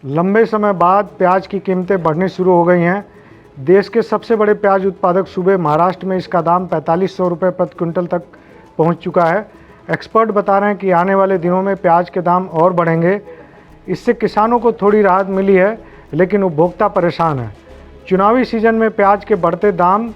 लंबे समय बाद प्याज की कीमतें बढ़नी शुरू हो गई हैं। देश के सबसे बड़े प्याज उत्पादक सूबे महाराष्ट्र में इसका दाम 4500 रुपये प्रति क्विंटल तक पहुंच चुका है। एक्सपर्ट बता रहे हैं कि आने वाले दिनों में प्याज के दाम और बढ़ेंगे। इससे किसानों को थोड़ी राहत मिली है, लेकिन उपभोक्ता परेशान है। चुनावी सीजन में प्याज के बढ़ते दाम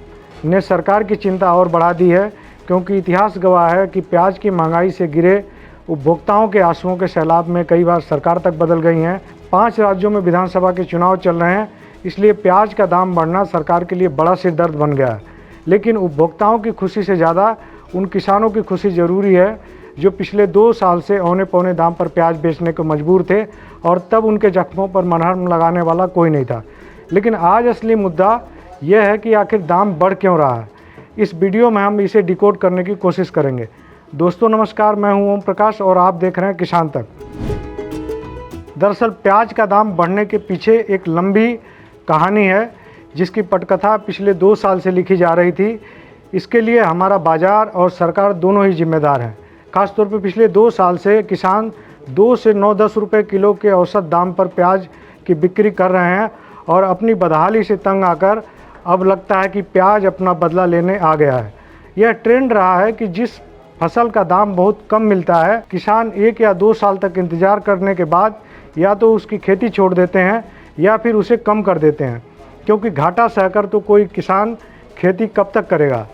ने सरकार की चिंता और बढ़ा दी है, क्योंकि इतिहास गवाह है कि प्याज की महंगाई से गिरे उपभोक्ताओं के आंसुओं के सैलाब में कई बार सरकार तक बदल गई हैं। 5 राज्यों में विधानसभा के चुनाव चल रहे हैं, इसलिए प्याज का दाम बढ़ना सरकार के लिए बड़ा सिरदर्द बन गया है। लेकिन उपभोक्ताओं की खुशी से ज़्यादा उन किसानों की खुशी ज़रूरी है जो पिछले 2 साल से औने पौने दाम पर प्याज बेचने को मजबूर थे और तब उनके जख्मों पर मरहम लगाने वाला कोई नहीं था। लेकिन आज असली मुद्दा यह है कि आखिर दाम बढ़ क्यों रहा है। इस वीडियो में हम इसे डिकोड करने की कोशिश करेंगे। दोस्तों नमस्कार, मैं हूं ओम प्रकाश और आप देख रहे हैं किसान तक। दरअसल प्याज का दाम बढ़ने के पीछे एक लंबी कहानी है, जिसकी पटकथा पिछले 2 साल से लिखी जा रही थी। इसके लिए हमारा बाजार और सरकार दोनों ही जिम्मेदार हैं। खासतौर पर पिछले 2 साल से किसान 2 से 9-10 रुपये किलो के औसत दाम पर प्याज की बिक्री कर रहे हैं और अपनी बदहाली से तंग आकर अब लगता है कि प्याज अपना बदला लेने आ गया है। यह ट्रेंड रहा है कि जिस फसल का दाम बहुत कम मिलता है, किसान 1 या 2 साल तक इंतज़ार करने के बाद या तो उसकी खेती छोड़ देते हैं या फिर उसे कम कर देते हैं, क्योंकि घाटा सहकर तो कोई किसान खेती कब तक करेगा।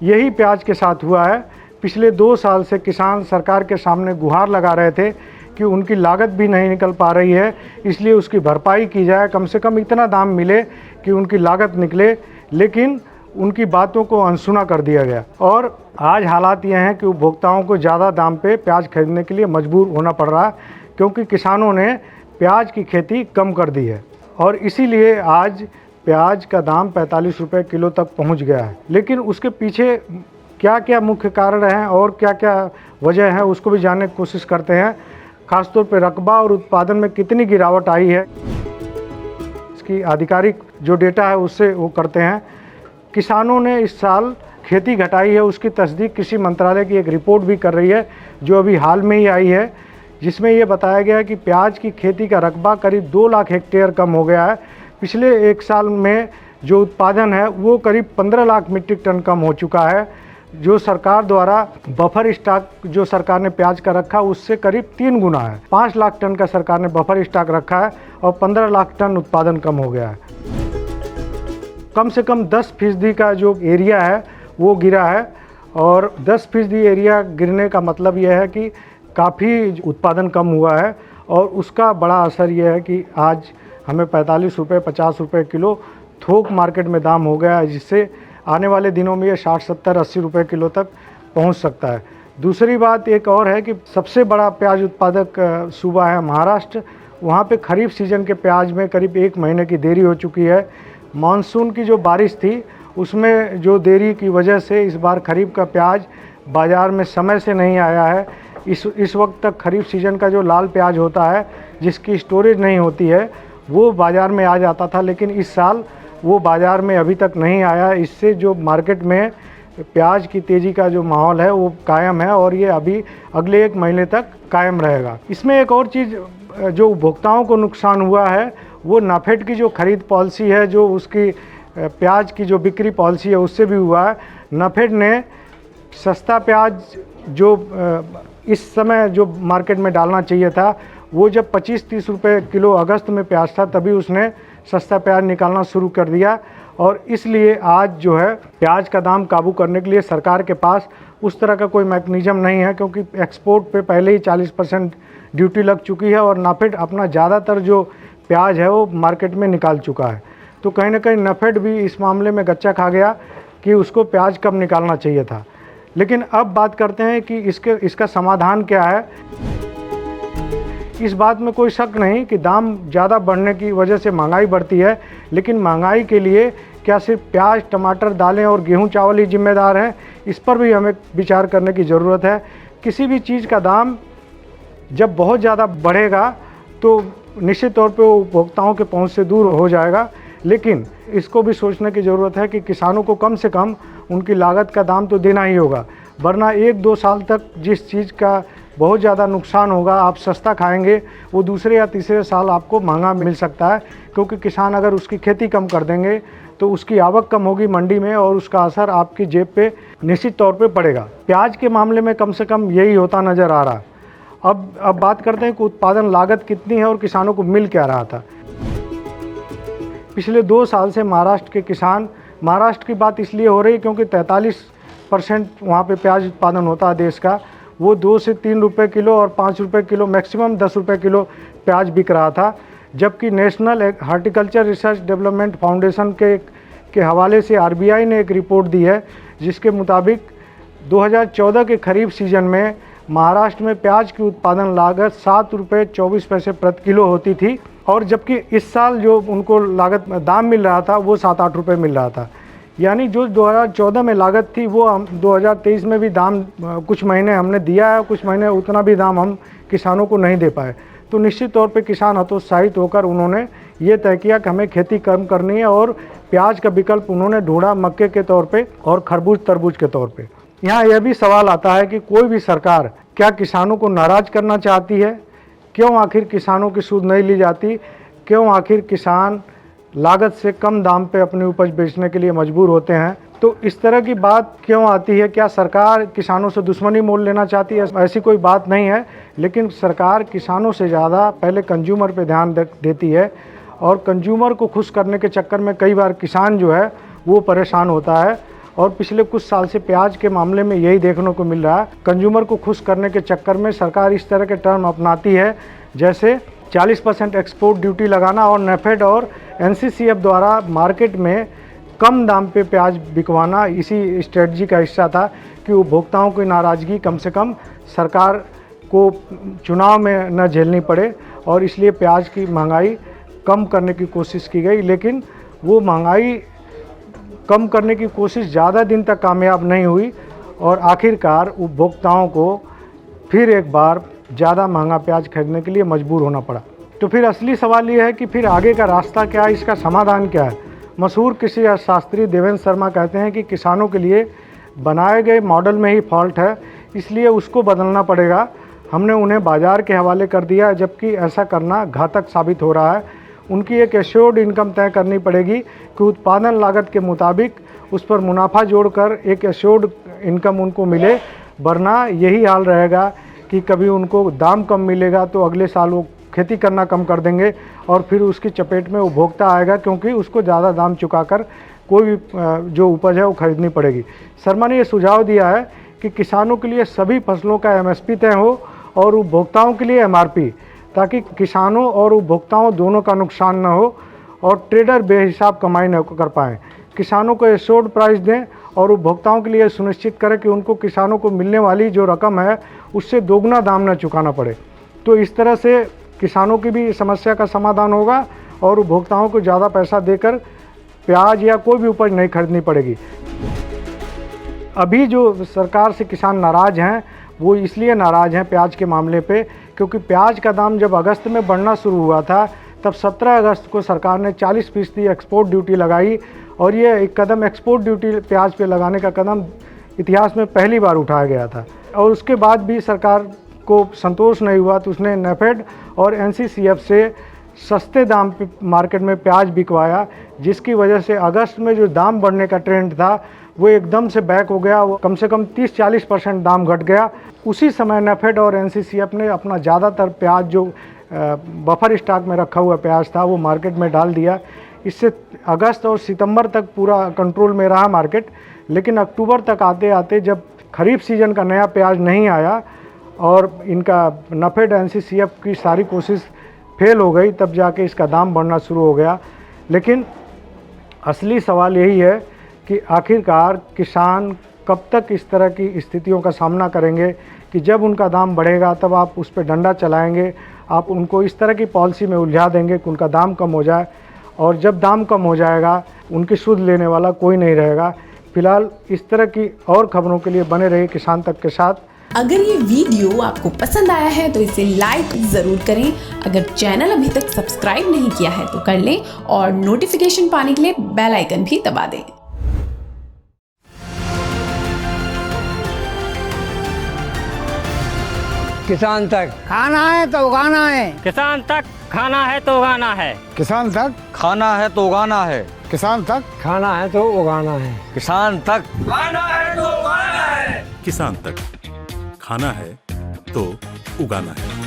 यही प्याज के साथ हुआ है। पिछले 2 साल से किसान सरकार के सामने गुहार लगा रहे थे कि उनकी लागत भी नहीं निकल पा रही है, इसलिए उसकी भरपाई की जाए, कम से कम इतना दाम मिले कि उनकी लागत निकले। लेकिन उनकी बातों को अनसुना कर दिया गया और आज हालात ये हैं कि उपभोक्ताओं को ज़्यादा दाम पे प्याज खरीदने के लिए मजबूर होना पड़ रहा है, क्योंकि किसानों ने प्याज की खेती कम कर दी है और इसीलिए आज प्याज का दाम 45 रुपये किलो तक पहुंच गया है। लेकिन उसके पीछे क्या क्या मुख्य कारण हैं और क्या क्या वजह है, उसको भी जानने की कोशिश करते हैं। खासतौर पर रकबा और उत्पादन में कितनी गिरावट आई है, इसकी आधिकारिक जो डेटा है उससे वो करते हैं। किसानों ने इस साल खेती घटाई है, उसकी तस्दीक कृषि मंत्रालय की एक रिपोर्ट भी कर रही है जो अभी हाल में ही आई है, जिसमें ये बताया गया है कि प्याज की खेती का रकबा करीब 2 लाख हेक्टेयर कम हो गया है। पिछले 1 साल में जो उत्पादन है वो करीब 15 लाख मीट्रिक टन कम हो चुका है। जो सरकार द्वारा बफर स्टॉक जो सरकार ने प्याज का रखा उससे करीब 3 गुना है। 5 लाख टन का सरकार ने बफर स्टॉक रखा है और 15 लाख टन उत्पादन कम हो गया है। कम से कम 10% का जो एरिया है वो गिरा है और 10% एरिया गिरने का मतलब यह है कि काफ़ी उत्पादन कम हुआ है और उसका बड़ा असर यह है कि आज हमें 45 रुपये 50 रुपये किलो थोक मार्केट में दाम हो गया है, जिससे आने वाले दिनों में ये 60 70 80 रुपये किलो तक पहुंच सकता है। दूसरी बात एक और है कि सबसे बड़ा प्याज उत्पादक सूबा है महाराष्ट्र। वहाँ पे खरीफ सीजन के प्याज में करीब 1 महीने की देरी हो चुकी है। मानसून की जो बारिश थी उसमें जो देरी की वजह से इस बार खरीफ का प्याज बाज़ार में समय से नहीं आया है। इस वक्त तक खरीफ सीजन का जो लाल प्याज होता है, जिसकी स्टोरेज नहीं होती है, वो बाज़ार में आ जाता था, लेकिन इस साल वो बाज़ार में अभी तक नहीं आया। इससे जो मार्केट में प्याज की तेज़ी का जो माहौल है वो कायम है और ये अभी अगले 1 महीने तक कायम रहेगा। इसमें एक और चीज़ जो उपभोक्ताओं को नुकसान हुआ है वो नाफेड की जो खरीद पॉलिसी है, जो उसकी प्याज की जो बिक्री पॉलिसी है उससे भी हुआ है। नाफेड ने सस्ता प्याज जो इस समय जो मार्केट में डालना चाहिए था, वो जब 25-30 रुपये किलो अगस्त में प्याज था तभी उसने सस्ता प्याज निकालना शुरू कर दिया और इसलिए आज जो है प्याज का दाम काबू करने के लिए सरकार के पास उस तरह का कोई मैकेनिज़्म नहीं है, क्योंकि एक्सपोर्ट पे पहले ही 40% ड्यूटी लग चुकी है और नाफेड अपना ज़्यादातर जो प्याज है वो मार्केट में निकाल चुका है। तो कहीं ना कहीं नाफेड भी इस मामले में गच्चा खा गया कि उसको प्याज कब निकालना चाहिए था। लेकिन अब बात करते हैं कि इसका समाधान क्या है। इस बात में कोई शक नहीं कि दाम ज़्यादा बढ़ने की वजह से महंगाई बढ़ती है, लेकिन महंगाई के लिए क्या सिर्फ प्याज, टमाटर, दालें और गेहूं चावल ही जिम्मेदार हैं? इस पर भी हमें विचार करने की ज़रूरत है। किसी भी चीज़ का दाम जब बहुत ज़्यादा बढ़ेगा तो निश्चित तौर पे वो उपभोक्ताओं के पहुंच से दूर हो जाएगा, लेकिन इसको भी सोचने की ज़रूरत है कि किसानों को कम से कम उनकी लागत का दाम तो देना ही होगा, वरना 1-2 साल तक जिस चीज़ का बहुत ज़्यादा नुकसान होगा। आप सस्ता खाएंगे वो दूसरे या तीसरे साल आपको महंगा मिल सकता है, क्योंकि किसान अगर उसकी खेती कम कर देंगे तो उसकी आवक कम होगी मंडी में और उसका असर आपकी जेब पे निश्चित तौर पे पड़ेगा। प्याज के मामले में कम से कम यही होता नज़र आ रहा। अब बात करते हैं कि उत्पादन लागत कितनी है और किसानों को मिल क्या रहा था। पिछले 2 साल से महाराष्ट्र के किसान, महाराष्ट्र की बात इसलिए हो रही क्योंकि 43% वहाँ पे प्याज उत्पादन होता है देश का, वो 2 से 3 रुपये किलो और 5 रुपये किलो, मैक्सिमम 10 रुपये किलो प्याज बिक रहा था। जबकि national horticulture research development foundation के हवाले से आरबीआई ने एक रिपोर्ट दी है, जिसके मुताबिक 2014 के खरीफ सीजन में महाराष्ट्र में प्याज की उत्पादन लागत 7 रुपये 24 पैसे प्रति किलो होती थी, और जबकि इस साल जो उनको लागत दाम मिल रहा था वो 7-8 रुपये मिल रहा था। यानी जो 2014 में लागत थी वो हम 2023 में भी दाम कुछ महीने हमने दिया है, कुछ महीने उतना भी दाम हम किसानों को नहीं दे पाए। तो निश्चित तौर पे किसान हतोत्साहित होकर उन्होंने ये तय किया कि हमें खेती कम करनी है, और प्याज का विकल्प उन्होंने ढूंढा मक्के के तौर पे और खरबूज तरबूज के तौर पे। यहाँ यह भी सवाल आता है कि कोई भी सरकार क्या किसानों को नाराज़ करना चाहती है? क्यों आखिर किसानों की सुध नहीं ली जाती? क्यों आखिर किसान लागत से कम दाम पे अपनी उपज बेचने के लिए मजबूर होते हैं? तो इस तरह की बात क्यों आती है? क्या सरकार किसानों से दुश्मनी मोल लेना चाहती है? ऐसी कोई बात नहीं है, लेकिन सरकार किसानों से ज़्यादा पहले कंज्यूमर पे ध्यान देती है, और कंज्यूमर को खुश करने के चक्कर में कई बार किसान जो है वो परेशान होता है। और पिछले कुछ साल से प्याज के मामले में यही देखने को मिल रहा है। कंज्यूमर को खुश करने के चक्कर में सरकार इस तरह के टर्म अपनाती है, जैसे 40% एक्सपोर्ट ड्यूटी लगाना, और नेफेड और एनसीसीएफ द्वारा मार्केट में कम दाम पे प्याज बिकवाना इसी स्ट्रेटजी का हिस्सा था कि उपभोक्ताओं की नाराज़गी कम से कम सरकार को चुनाव में न झेलनी पड़े, और इसलिए प्याज की महंगाई कम करने की कोशिश की गई। लेकिन वो महंगाई कम करने की कोशिश ज़्यादा दिन तक कामयाब नहीं हुई, और आखिरकार उपभोक्ताओं को फिर एक बार ज़्यादा महंगा प्याज खरीदने के लिए मजबूर होना पड़ा। तो फिर असली सवाल ये है कि फिर आगे का रास्ता क्या है, इसका समाधान क्या है? मशहूर कृषि अर्थशास्त्री देवेंद्र शर्मा कहते हैं कि किसानों के लिए बनाए गए मॉडल में ही फॉल्ट है, इसलिए उसको बदलना पड़ेगा। हमने उन्हें बाज़ार के हवाले कर दिया है, जबकि ऐसा करना घातक साबित हो रहा है। उनकी एक एश्योर्ड इनकम तय करनी पड़ेगी कि उत्पादन लागत के मुताबिक उस पर मुनाफा जोड़कर एक एश्योर्ड इनकम उनको मिले, वरना यही हाल रहेगा कि कभी उनको दाम कम मिलेगा तो अगले साल वो खेती करना कम कर देंगे, और फिर उसकी चपेट में उपभोक्ता आएगा, क्योंकि उसको ज़्यादा दाम चुकाकर कोई भी जो उपज है वो खरीदनी पड़ेगी। शर्मा ने ये सुझाव दिया है कि किसानों के लिए सभी फसलों का एमएसपी तय हो और उपभोक्ताओं के लिए एमआरपी, ताकि किसानों और उपभोक्ताओं दोनों का नुकसान न हो और ट्रेडर बेहिसाब कमाई न कर पाएँ। किसानों को एश्योर्ड प्राइस दें और उपभोक्ताओं के लिए सुनिश्चित करें कि उनको किसानों को मिलने वाली जो रकम है उससे दोगुना दाम न चुकाना पड़े। तो इस तरह से किसानों की भी समस्या का समाधान होगा और उपभोक्ताओं को ज़्यादा पैसा देकर प्याज या कोई भी उपज नहीं खरीदनी पड़ेगी। अभी जो सरकार से किसान नाराज़ हैं वो इसलिए नाराज़ हैं प्याज के मामले पे, क्योंकि प्याज का दाम जब अगस्त में बढ़ना शुरू हुआ था तब 17 अगस्त को सरकार ने 40% एक्सपोर्ट ड्यूटी लगाई, और ये एक कदम एक्सपोर्ट ड्यूटी प्याज पे लगाने का कदम इतिहास में पहली बार उठाया गया था। और उसके बाद भी सरकार को संतोष नहीं हुआ तो उसने नेफेड और एनसीसीएफ से सस्ते दाम पे मार्केट में प्याज बिकवाया, जिसकी वजह से अगस्त में जो दाम बढ़ने का ट्रेंड था वो एकदम से बैक हो गया। वो कम से कम 30-40% दाम घट गया। उसी समय नेफेड और एनसीसीएफ ने अपना ज़्यादातर प्याज जो बफर स्टॉक में रखा हुआ प्याज था वो मार्केट में डाल दिया। इससे अगस्त और सितंबर तक पूरा कंट्रोल में रहा मार्केट, लेकिन अक्टूबर तक आते आते जब खरीफ सीजन का नया प्याज नहीं आया और इनका नेफेड एनसीसीएफ की सारी कोशिश फेल हो गई, तब जाके इसका दाम बढ़ना शुरू हो गया। लेकिन असली सवाल यही है कि आखिरकार किसान कब तक इस तरह की स्थितियों का सामना करेंगे कि जब उनका दाम बढ़ेगा तब आप उस पर डंडा चलाएंगे, आप उनको इस तरह की पॉलिसी में उलझा देंगे कि उनका दाम कम हो जाए, और जब दाम कम हो जाएगा उनकी सुध लेने वाला कोई नहीं रहेगा। फिलहाल इस तरह की और खबरों के लिए बने रहिए किसान तक के साथ। अगर ये वीडियो आपको पसंद आया है तो इसे लाइक ज़रूर करें। अगर चैनल अभी तक सब्सक्राइब नहीं किया है तो कर लें, और नोटिफिकेशन पाने के लिए बेल आइकन भी दबा दें। किसान तक खाना है तो उगाना है। किसान तक खाना है तो उगाना है। किसान तक खाना है तो उगाना है। किसान तक खाना है तो उगाना है। किसान तक खाना है तो उगाना है। किसान तक खाना है तो उगाना है।